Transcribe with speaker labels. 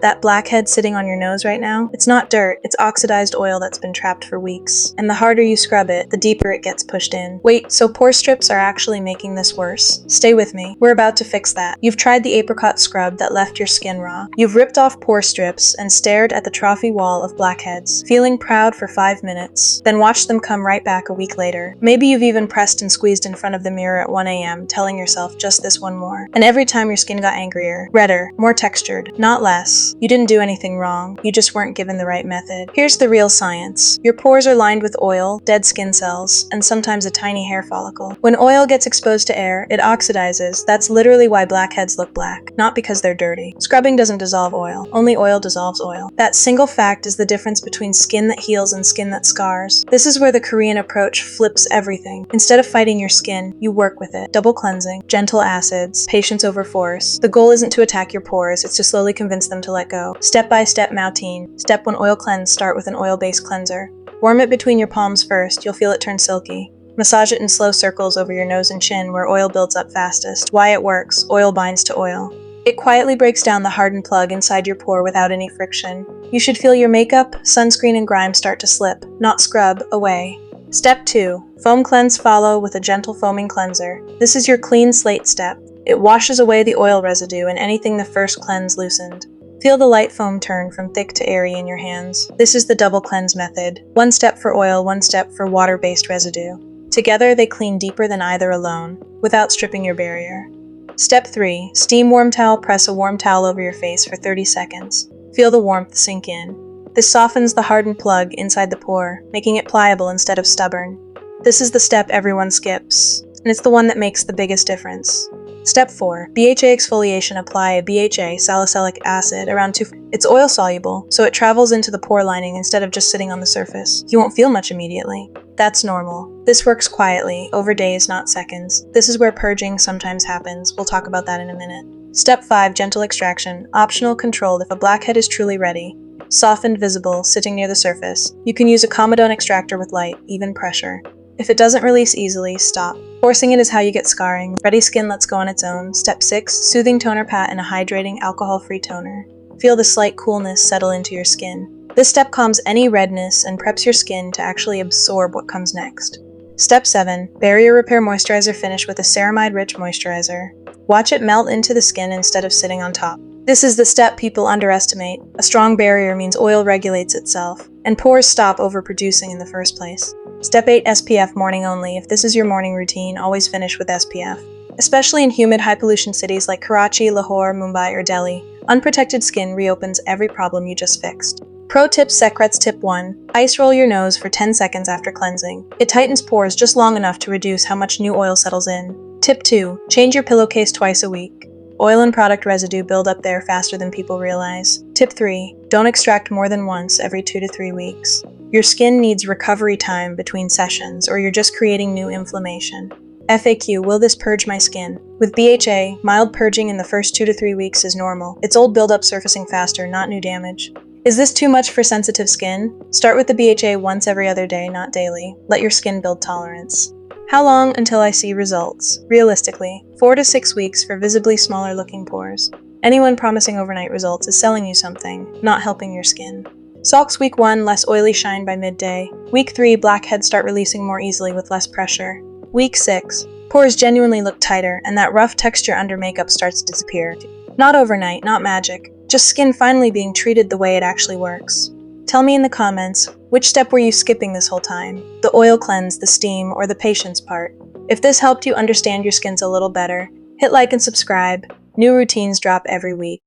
Speaker 1: That blackhead sitting on your nose right now, it's not dirt, it's oxidized oil that's been trapped for weeks. And the harder you scrub it, the deeper it gets pushed in. Wait, so pore strips are actually making this worse? Stay with me. We're about to fix that. You've tried the apricot scrub that left your skin raw. You've ripped off pore strips and stared at the trophy wall of blackheads, feeling proud for 5 minutes, then watched them come right back a week later. Maybe you've even pressed and squeezed in front of the mirror at 1 a.m., telling yourself just this one more. And every time your skin got angrier, redder, more textured, not less. You didn't do anything wrong, you just weren't given the right method. Here's the real science. Your pores are lined with oil, dead skin cells, and sometimes a tiny hair follicle. When oil gets exposed to air, it oxidizes. That's literally why blackheads look black, not because they're dirty. Scrubbing doesn't dissolve oil, only oil dissolves oil. That single fact is the difference between skin that heals and skin that scars. This is where the Korean approach flips everything. Instead of fighting your skin, you work with it. Double cleansing, gentle acids, patience over force. The goal isn't to attack your pores, it's to slowly convince them to let go. Step-by-step routine. Step 1, oil cleanse. Start with an oil-based cleanser. Warm it between your palms first, you'll feel it turn silky. Massage it in slow circles over your nose and chin where oil builds up fastest. Why it works. Oil binds to oil. It quietly breaks down the hardened plug inside your pore without any friction. You should feel your makeup, sunscreen, and grime start to slip, not scrub, away. Step 2. Foam cleanse. Follow with a gentle foaming cleanser. This is your clean slate step. It washes away the oil residue and anything the first cleanse loosened. Feel the light foam turn from thick to airy in your hands. This is the double cleanse method. 1 step for oil, 1 step for water-based residue. Together, they clean deeper than either alone, without stripping your barrier. Step 3. Steam warm towel. Press a warm towel over your face for 30 seconds. Feel the warmth sink in. This softens the hardened plug inside the pore, making it pliable instead of stubborn. This is the step everyone skips, and it's the one that makes the biggest difference. Step 4. BHA exfoliation. Apply a BHA, salicylic acid, around 2. It's oil soluble, so it travels into the pore lining instead of just sitting on the surface. You won't feel much immediately. That's normal. This works quietly, over days, not seconds. This is where purging sometimes happens. We'll talk about that in a minute. Step 5. Gentle extraction. Optional, controlled if a blackhead is truly ready. Softened, visible, sitting near the surface. You can use a comedone extractor with light, even pressure. If it doesn't release easily, stop. Forcing it is how you get scarring. Ready skin lets go on its own. Step 6. Soothing toner pat and a hydrating, alcohol-free toner. Feel the slight coolness settle into your skin. This step calms any redness and preps your skin to actually absorb what comes next. Step 7. Barrier repair moisturizer. Finish with a ceramide-rich moisturizer. Watch it melt into the skin instead of sitting on top. This is the step people underestimate. A strong barrier means oil regulates itself, and pores stop overproducing in the first place. Step 8. SPF. Morning only. If this is your morning routine, always finish with SPF. Especially in humid, high-pollution cities like Karachi, Lahore, Mumbai, or Delhi, unprotected skin reopens every problem you just fixed. Pro tip. Secrets. Tip 1. Ice roll your nose for 10 seconds after cleansing. It tightens pores just long enough to reduce how much new oil settles in. Tip 2. Change your pillowcase twice a week. Oil and product residue build up there faster than people realize. Tip 3. Don't extract more than once every 2 to 3 weeks. Your skin needs recovery time between sessions, or you're just creating new inflammation. FAQ. Will this purge my skin? With BHA, mild purging in the first 2 to 3 weeks is normal. It's old buildup surfacing faster, not new damage. Is this too much for sensitive skin? Start with the BHA once every other day, not daily. Let your skin build tolerance. How long until I see results? Realistically, 4 to 6 weeks for visibly smaller looking pores. Anyone promising overnight results is selling you something, not helping your skin. Sulks week 1, less oily shine by midday. Week 3, blackheads start releasing more easily with less pressure. Week 6, pores genuinely look tighter and that rough texture under makeup starts to disappear. Not overnight, not magic, just skin finally being treated the way it actually works. Tell me in the comments, which step were you skipping this whole time? The oil cleanse, the steam, or the patience part? If this helped you understand your skins a little better, hit like and subscribe. New routines drop every week.